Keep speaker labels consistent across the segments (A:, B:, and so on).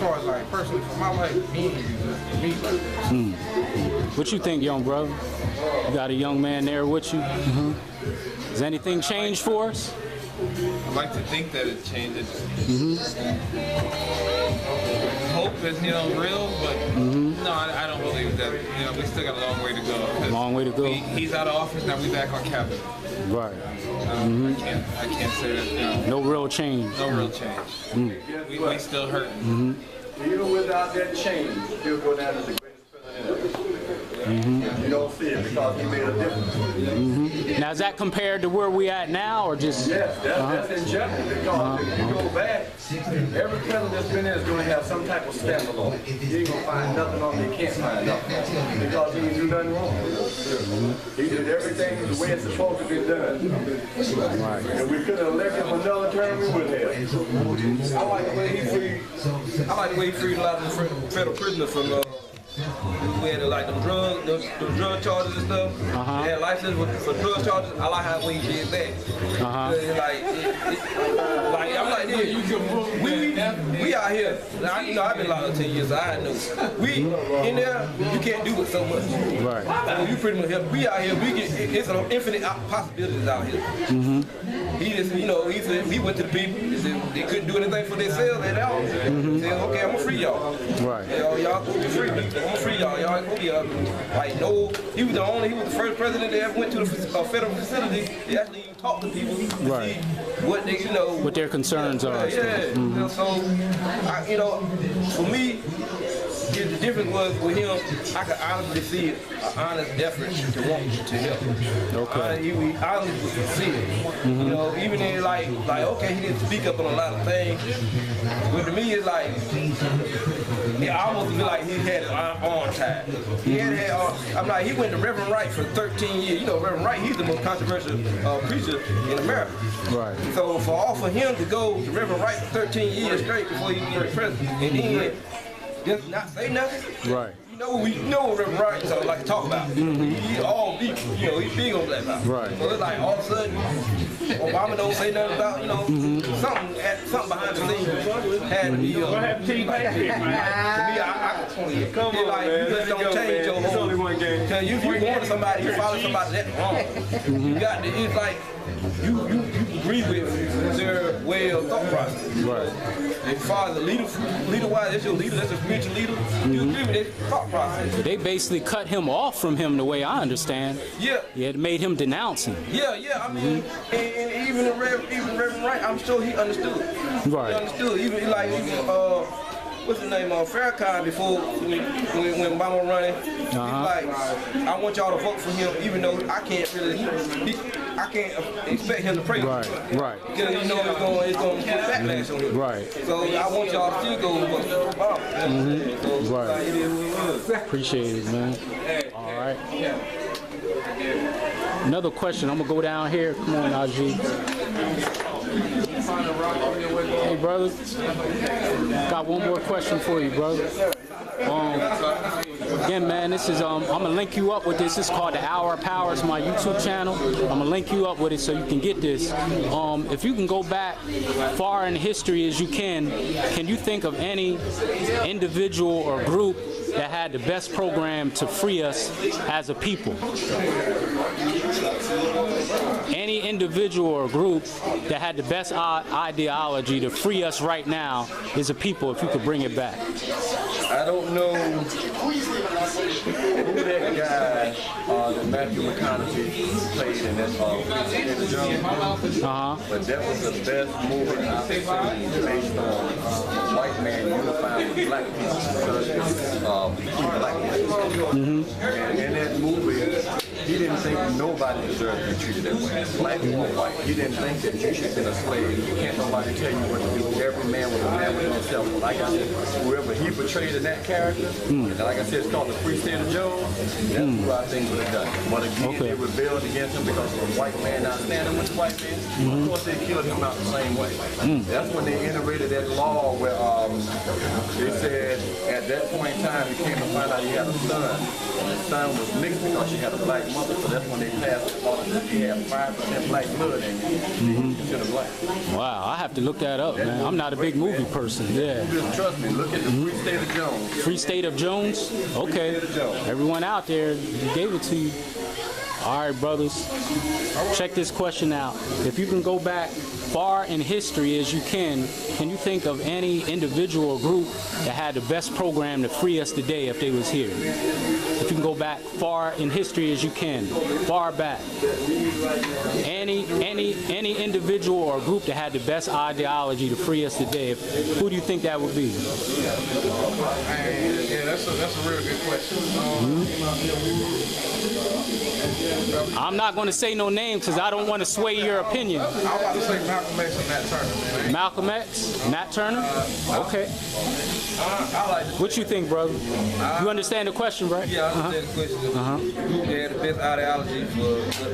A: far as like personally for my life, me like
B: What you think, young brother? You got a young man there with you? Has anything changed for us?
A: I like to think that it changes. Hope is, real, but no, I don't believe that. We still got a long way to go.
B: Long way to go.
A: He's out of office now. We back on cabinet.
B: Right.
A: I can't say that.
B: No real change.
A: No real change. We still hurting.
C: Even without that change, he'll go down as the greatest president ever. You don't see it because he made a difference.
B: Now, is that compared to where we at now, or just?
C: Yes, that's in general, because if you go back, every president that's been in is going to have some type of scandal on it. You ain't going to find nothing on it, you can't find nothing, because he didn't do nothing wrong. He did everything the way it's supposed to be done. And we could have elected him another term, we would have.
A: I like the way he freed a lot of the federal prisoners from we had like them drug charges and stuff. They had license for drug charges. I like how he did that. Like I'm like, yeah, we out here. I've been locked up 10 years, so I know. We in there, you can't do it so much.
B: Right.
A: Like, you pretty much help. We out here, it's an infinite possibilities out here. He just, he said he went to the people. He said they couldn't do anything for themselves at all. He said, okay, I'm gonna free y'all.
B: Right.
A: Y'all go be free. I'm gonna free y'all. Y'all ain't gonna be like no. He was the first president that ever went to the federal facility. He actually even talked to people to see what they,
B: what their concerns are.
A: Yeah. So, for me, the difference was with him, I could honestly see it, an honest effort to want to help.
B: Okay.
A: He honestly see it. Even in like, okay, he didn't speak up on a lot of things. But to me, it's like, it almost feel like he had an arm tied. I'm like, he went to Reverend Wright for 13 years. Reverend Wright, he's the most controversial preacher in America.
B: Right.
A: So for him to go to Reverend Wright for 13 years straight before he became president, and then just not say nothing.
B: Right.
A: We know what Reverend Wright like to talk about. He's big on that about.
B: Right.
A: So it's like all of a sudden, Obama don't say nothing about, something behind the scenes had to be.
C: What happened to you?
A: To me,
C: Come on,
A: like,
C: man.
A: you just don't change your
C: It's
A: whole.
C: only one game.
A: Because if you want somebody, you follow somebody that's wrong. You got to, it's like you agree with their way of thought process.
B: Right.
A: As far as the leader-wise, that's your leader, that's a spiritual leader. You agree with their thought process.
B: They basically cut him off from him, the way I understand.
A: Yeah.
B: Yeah, it made him denounce him.
A: Yeah. I mean, and even Reverend Wright, I'm sure he understood.
B: Right.
A: He understood. Even what's his name? Farrakhan before when Obama was running. He's like, I want y'all to vote for him, even though I can't really. I can't expect him to pray.
B: Right.
A: Because it's going to put backlash on him.
B: Right.
A: So I want y'all to still go vote for Obama. So,
B: Right.
A: Like, it is what it is.
B: Appreciate it, man. All right. Another question. I'm gonna go down here. Come on, Najee. Hey, brother. Got one more question for you, brother. Again, man, this is I'm gonna link you up with this. It's called the Hour of Power. It's my YouTube channel. I'm gonna link you up with it so you can get this. If you can go back far in history as you can you think of any individual or group that had the best program to free us as a people? Any individual or group that had the best ideology to free us right now as a people, if you could bring it back.
C: I don't know who that guy that Matthew McConaughey played in that in the jungle. But that was the best movie I've seen based on white man unifying with black people. And in that movie, he didn't think nobody deserved to be treated that way. Black or white. He didn't think that you should have been a slave. You can't nobody tell you what to do. Every man was a man with himself. But like I said, whoever he portrayed in that character, and like I said, it's called the Free State of Joe, that's who I think would have done it. But again, they rebelled against him because of a white man not standing with the white man. Of course, they killed him out the same way. That's when they integrated that law where They said at that point in time, you came to find out you had a son. And the son was mixed because she had a black mother. So that's when they passed the law that you had 5% black blood in you instead of black.
B: Wow, I have to look that up, man. I'm not a big movie person. Yeah.
C: You just trust me. Look at the Free State of Jones.
B: Free State of Jones? Okay. Everyone out there, he gave it to you. All right, brothers. Check this question out. If you can go back far in history as you can you think of any individual or group that had the best program to free us today if they was here? If you can go back far in history as you can, far back. Any individual or group that had the best ideology to free us today, who do you think that would be?
D: Yeah, that's a real good question.
B: I'm not going to say no names because I don't want to sway your opinion.
D: I was about to say Malcolm X and Nat Turner, man.
B: Malcolm X, Nat Turner? Okay.
A: I like to
B: What you think, brother? You understand the question, right?
A: Yeah, I understand the question. Who had the best ideology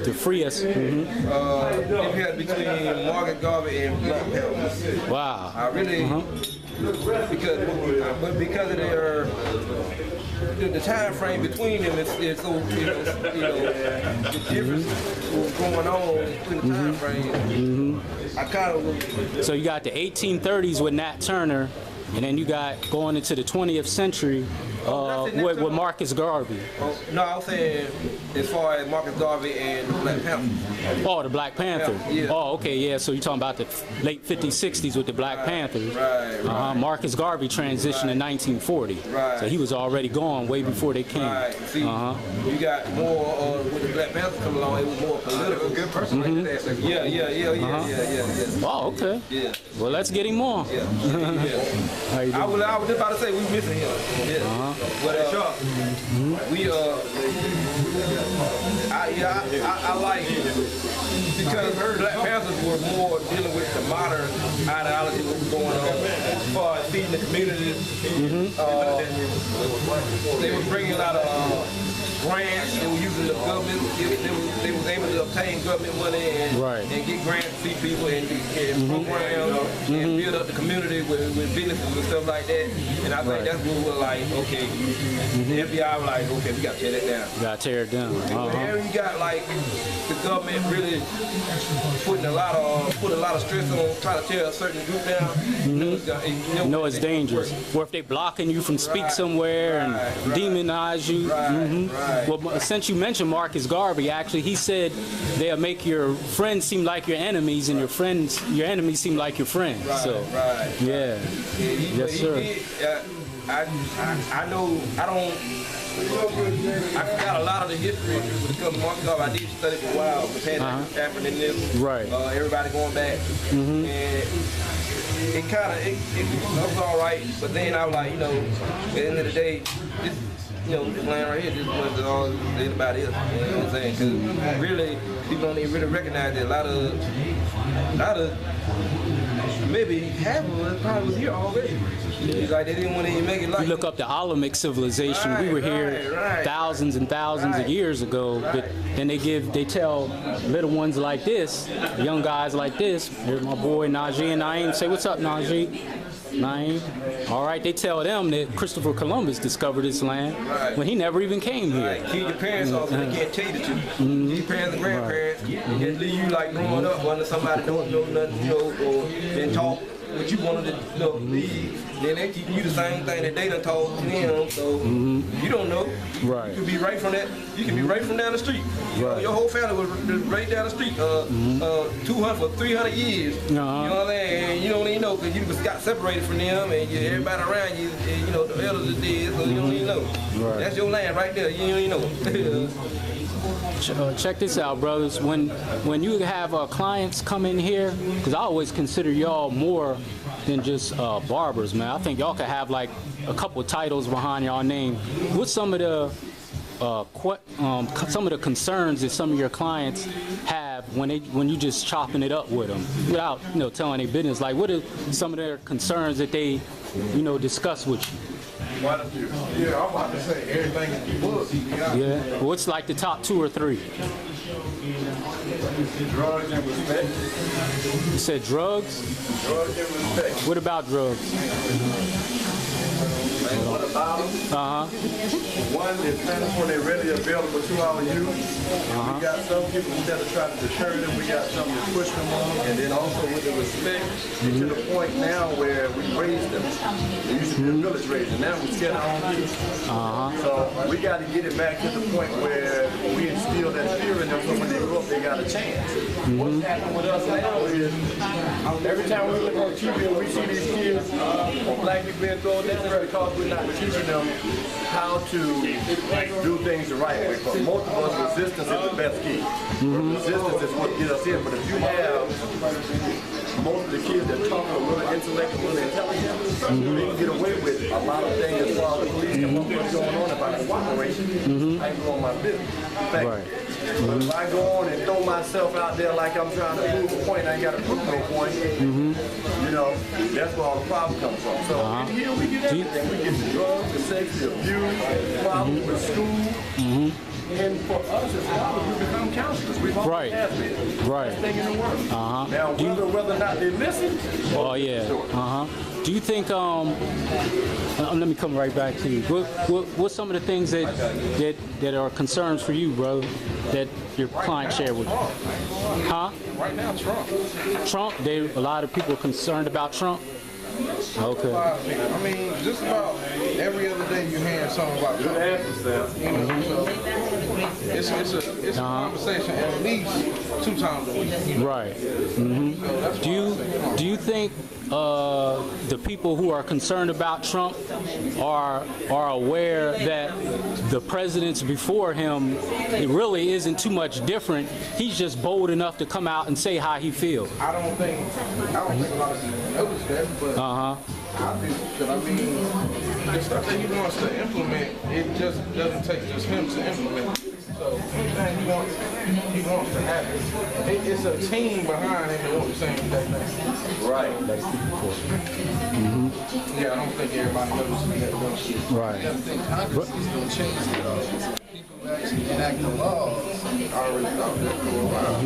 B: To free us.
A: if you had between Marcus Garvey and Black Panthers.
B: Wow.
A: I really because of their the time frame between them is so the difference was going on between the time frame. I kind of
B: So you got the 1830s with Nat Turner, and then you got going into the 20th century with Marcus Garvey.
A: no, I was saying as far as Marcus Garvey and Black Panther.
B: Oh, the Black Panther.
A: Yeah.
B: Oh, okay, yeah. So you're talking about the late 50s, 60s with the Black Panthers.
A: Right.
B: Marcus Garvey transitioned in 1940.
A: Right.
B: So he was already gone way before they came.
A: Right. See, you got more with the Black Panther coming along. It was more political.
D: Good person.
A: Yeah.
B: Oh, okay.
A: Yeah.
B: Well, let's get him on.
A: Yeah.
B: How you doing?
A: I was just about to say we missing him. Yeah. But we I like it because Black Panthers were more dealing with the modern ideology that was going on as far as feeding the communities. They were bringing a lot of grants. They were using the government. They was able to obtain government money and get grants to feed people and programs and build up the community with businesses and stuff like that. And I think that's what we're like, okay, the FBI was like, okay, we got to tear that down.
B: You got to tear it down.
A: Here you got like the government really put a lot of stress on trying to tear a certain group down.
B: You know it's dangerous. Or if they blocking you from speak somewhere and demonize you. Well, since you mentioned Marcus Garvey, actually, he said they'll make your friends seem like your enemies and your enemies seem like your friends. Yeah. Yes, sir.
A: I know, I forgot a lot of the history when it comes to Marcus Garvey. I did study for a while, the pandemic happened in this.
B: Right.
A: Everybody going back. And it was all right, but then I was like, at the end of the day, this land right here, this is what all it's about is. You know what I'm saying? Because really, people don't even really recognize that a lot of maybe half of us probably was here already. It's like they didn't want to even make it like.
B: You look up the Olympic civilization. We were here thousands and thousands of years ago. But then they tell little ones like this, young guys like this. Here's my boy Najee and Naeem. Say what's up, Najee. Naeem. All right, they tell them that Christopher Columbus discovered this land when he never even came here.
A: Keep your parents off so they can't tell you the truth. Keep your parents and grandparents and leave you like growing up under somebody don't know nothing, or then talk what you wanted to leave. Then they keep you the same thing that they done told them, so you don't know.
B: Right.
A: You could be right from that. You can be right from down the street. Your whole family was right down the street 200 for 300 years. You know what I'm saying? And you don't even know because you just got separated from them and everybody around you, and, the elders are dead, so you don't even know. Right. That's your land right there. You don't even know.
B: Check this out, brothers. When you have clients come in here, because I always consider y'all more than just barbers, man. I think y'all could have like a couple titles behind y'all name. What's some of the concerns that some of your clients have when you just chopping it up with them without telling their business? Like, what are some of their concerns that they discuss with you?
D: Yeah, I'm about to say everything in the book.
B: Yeah. What's like the top 2 or 3?
D: Drugs and respect.
B: You said drugs?
D: Drugs and respect.
B: What about drugs?
C: man. What about them? One is kind of when they're readily available to our youth. We got some people that are trying to deter them. We got some that push them on. And then also with the respect to the point now where we raise them. We used to be a village raising. Now we scared our own youth. So we got to get it back to the point where we instill that fear in them so when they grow up, they got a chance. What's happening with us now is every time we look on TV and we see these kids or black people being thrown down, it's because we're not teaching them how to do things the right way. Because most of us, resistance is the best key. Resistance is what gets us in. But if you have most of the kids that talk a little intellect, a little intelligent, they can get away with a lot of things as far as the police come up with what's going on. If I cooperate, I can go on my business. But if I go on and throw myself out there like I'm trying to prove a point, I ain't got to prove no point, you know, that's where all the problem comes from. So in here we get everything. We get the drugs, the sex, the abuse, problems with school. And for us as scholars, we become counselors. We've always have been. Best thing in the world. Now, whether or not they listen.
B: Oh yeah. Do you think? Let me come right back to you. What's some of the things that are concerns for you, bro? That your client shared with you?
D: Right now, Trump.
B: Trump. A lot of people are concerned about Trump. Okay.
D: I mean, just about every other day you hear something about Trump. You know, so it's a conversation at least 2 times a week.
B: Right. Do you think the people who are concerned about Trump are aware that the presidents before him, it really isn't too much different? He's just bold enough to come out and say how he feels.
D: I don't think a lot of people notice that, but I do. Because I mean, the stuff that he wants to implement, it just doesn't take just him to implement it. So anything he wants to have it. It's a team behind him that wants the same thing.
C: Right.
D: Yeah, I don't think everybody notices that.
B: Right.
E: I think Congress is going to change it all. People who actually enact the laws already out there for a while.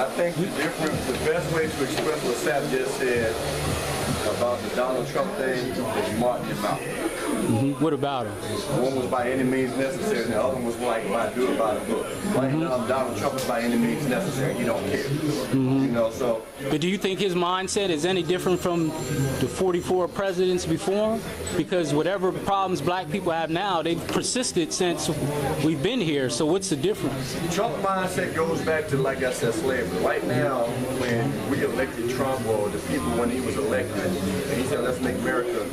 C: I think the best way to express what Sap just said about the Donald Trump thing is mark him out.
B: What about him?
C: One was by any means necessary, and the other was like by do about a book. Right now, Donald Trump is by any means necessary. He don't care. You know, so.
B: But do you think his mindset is any different from the 44 presidents before him? Because whatever problems black people have now, they've persisted since we've been here. So what's the difference?
C: Trump's mindset goes back to, like I said, slavery. Right now, when we elected Trump, or the people when he was elected, he said, let's make America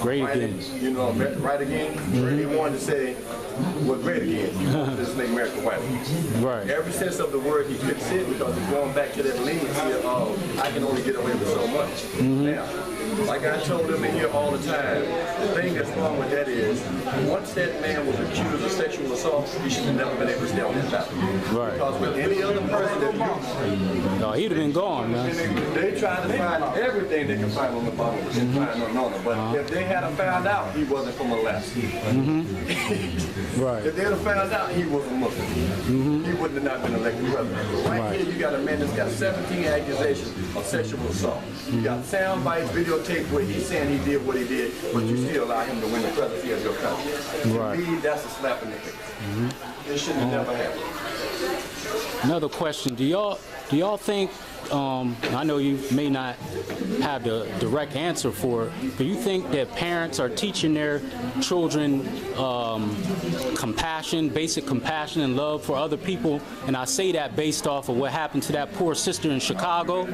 B: great again.
C: You know, right again. He wanted to say, well, great again. Let's make America white again.
B: Right.
C: Every sense of the word he couldn't say it because he's going back to that leniency of, I can only get away with so much. Now, like I told him in here all the time, the thing that's wrong with that is, once that man was accused of sexual assault, he should have never been able to stay on that topic.
B: Right.
C: Because with any other person that
B: no, he'd have been gone, man.
C: They try to find everything they can find on the bottom of the find on him. But if they had found out he wasn't from a left,
B: Right.
C: If they had found out he was a Muslim, he would have not been elected president. Right here, you got a man that's got 17 accusations of sexual assault. You got sound bites, videotape where he's saying he did what he did, but you still allow him to win the presidency of your country.
B: Right.
C: To me, that's a slap in the face. It should have never happened.
B: Another question: Do y'all think? I know you may not have the direct answer for it, but you think that parents are teaching their children compassion, basic compassion and love for other people? And I say that based off of what happened to that poor sister in Chicago.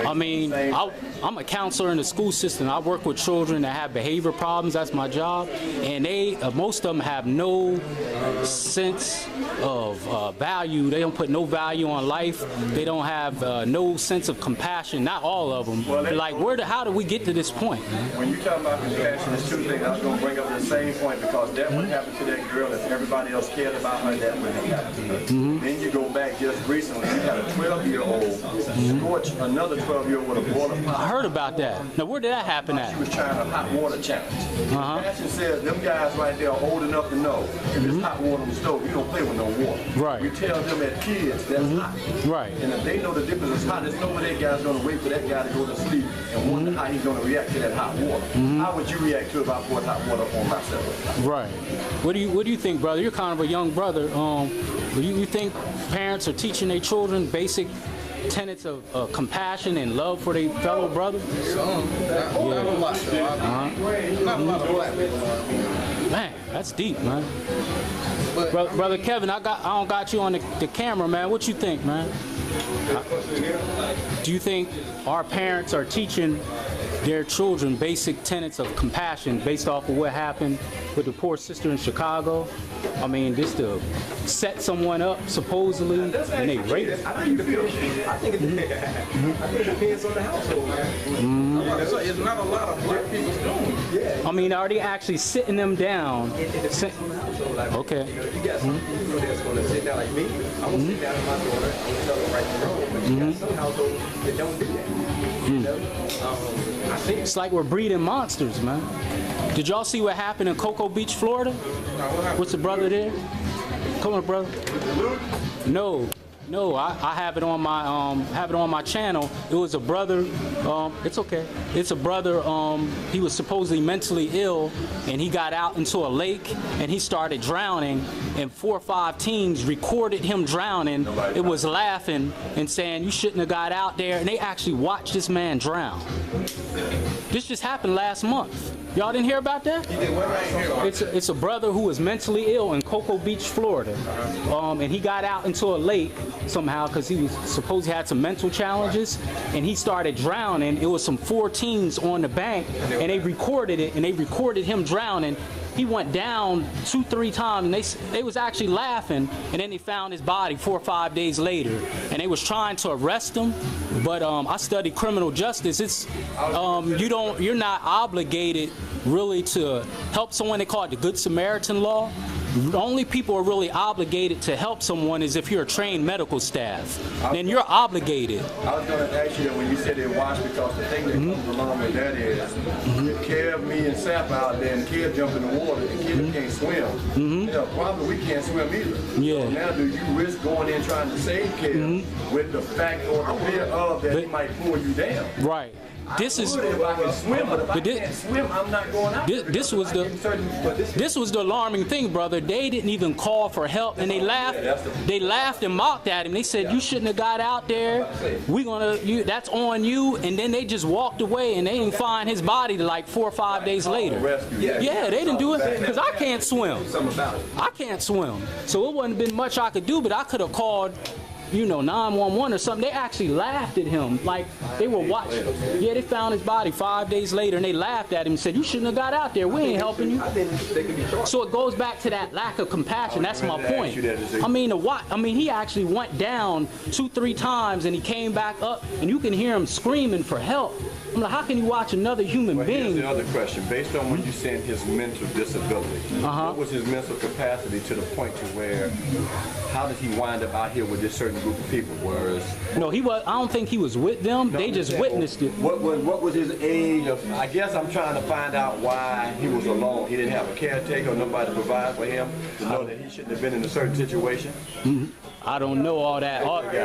B: I mean, I'm a counselor in the school system. I work with children that have behavior problems. That's my job. And most of them have no sense of value. They don't put no value on life. They don't have no sense of compassion. Not all of them. Well, like, how do we get to this point?
C: When you talk about compassion, there's 2 things. I was going to bring up the same point because that would happen to that girl. If everybody else cared about her, that would happen to her. Then you go back just recently, you had a 12-year-old scorch another 12-year-old with a water pot.
B: I heard about that. Now, where did that happen at?
C: She was trying a hot water challenge. Compassion says them guys right there are old enough to know if it's hot water on the stove, you don't play with no water.
B: Right.
C: We tell them at kids that's hot.
B: Right.
C: And if they know the difference is hot, there's no way that guy's going to wait for that guy to go to sleep and wonder how he's going to react to that hot water. How would you react to if I poured hot water on myself?
B: Right. What do you think, brother? You're kind of a young brother. You think parents are teaching their children basic tenets of compassion and love for their fellow brother?
E: Not a lot, though. Not a lot of black people.
B: Man, that's deep, man.
E: But,
B: Brother Kevin, I don't got you on the camera, man. What you think, man? Do you think our parents are teaching their children basic tenets of compassion based off of what happened with the poor sister in Chicago? I mean, just to set someone up, supposedly, and they rape.
C: I think it depends on the household.
D: It's not a lot of black people doing it.
B: I mean, are they actually sitting them down? Okay.
C: You got some people that's going to sit down like me. I'm going to sit down with my daughter. I'm going to tell them right and wrong. But you got some households that don't do that. You know? I think
B: It's like we're breeding monsters, man. Did y'all see what happened in Cocoa Beach, Florida? What's the brother there? Come on, brother. No, I have it on my channel. It was a brother. It's okay. It's a brother. He was supposedly mentally ill, and he got out into a lake and he started drowning. And 4 or 5 teens recorded him drowning. It was laughing and saying, "You shouldn't have got out there." And they actually watched this man drown. This just happened last month. Y'all didn't hear about that? It's a brother who was mentally ill in Cocoa Beach, Florida, and he got out into a lake somehow because he was supposed he had some mental challenges, and he started drowning. It was some 4 teens on the bank, and they recorded it, and they recorded him drowning. He went down 2-3 times, and they was actually laughing, and then they found his body 4 or 5 days later, and they was trying to arrest him. But I studied criminal justice. It's you're not obligated really to help someone. They call it the Good Samaritan law. The only people who are really obligated to help someone is if you're a trained medical staff. Then you're obligated.
C: I was going to ask you that when you said they wash, because the thing that comes along with that is, if Kev, me, and Sap out there, and Kev jump in the water, and Kev can't swim, you know, probably we can't swim either.
B: Yeah.
C: So now do you risk going in trying to save Kev with the fact or the fear of that he might pull you down?
B: Right. This is.
C: If I can swim, but if I can't swim, I'm not going out.
B: This was the alarming thing, brother. They didn't even call for help, and they laughed. They laughed and mocked at him. They said, "You shouldn't have got out there. That's on you." And then they just walked away, and they didn't find his body till like 4 or 5 days later. Yeah, they didn't do it because I can't swim. I can't swim, so it wouldn't have been much I could do. But I could have called, 911 or something. They actually laughed at him, like they were watching. Yeah, they found his body 5 days later, and they laughed at him and said, "You shouldn't have got out there. We ain't helping you." So it goes back to that lack of compassion. That's my point. I mean, he actually went down 2-3 times, and he came back up, and you can hear him screaming for help. I'm like, how can you watch another human being?
C: Here's the other question. Based on what you said, his mental disability, what was his mental capacity to the point to where, how did he wind up out here with this certain group of people?
B: No, he was. I don't think he was with them. They just witnessed it.
C: What was his age? I guess I'm trying to find out why he was alone. He didn't have a caretaker or nobody to provide for him to know that he shouldn't have been in a certain situation.
B: I don't know all that.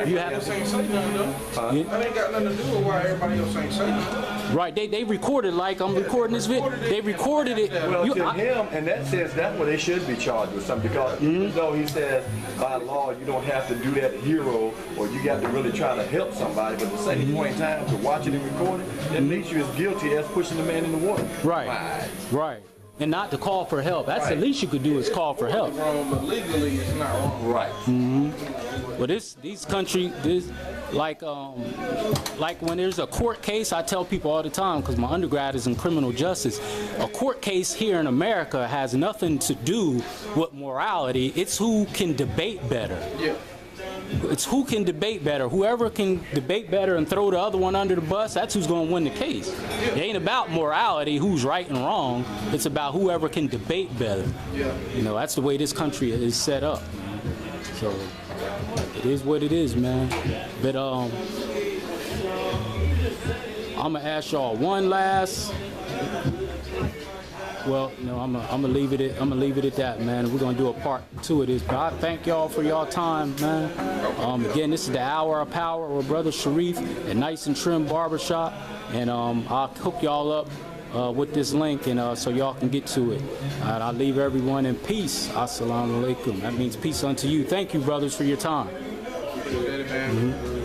B: You have
D: Ain't say nothing though. That ain't got nothing to do with why everybody else ain't say nothing.
B: Right, they recorded like I'm recording this video. They recorded it.
C: Well, to him, in that sense, that's what they should be charged with something, because even though he says by law you don't have to do that hero, or you got to really try to help somebody, but at the same point in time, to watch it and record it, that makes you as guilty as pushing the man in the water.
B: Right. And not to call for help. That's the least you could do is call for help.
D: It's wrong, but legally it's not wrong.
C: Right.
B: Well, these country, like when there's a court case, I tell people all the time, because my undergrad is in criminal justice, a court case here in America has nothing to do with morality. It's who can debate better.
D: Yeah.
B: It's who can debate better. Whoever can debate better and throw the other one under the bus, that's who's going to win the case. It ain't about morality, who's right and wrong. It's about whoever can debate better.
D: Yeah.
B: That's the way this country is set up. So it is what it is, man. But I'm gonna ask y'all one last Well, no, I'm gonna leave it at that, man. We're gonna do a part 2 of this. But I thank y'all for y'all time, man. Again, this is the Hour of Power with Brother Shareef at Nice and Trim Barbershop, and I'll hook y'all up with this link, and so y'all can get to it. All right, I'll leave everyone in peace. Assalamu alaikum. That means peace unto you. Thank you, brothers, for your time.
D: Appreciate it, man.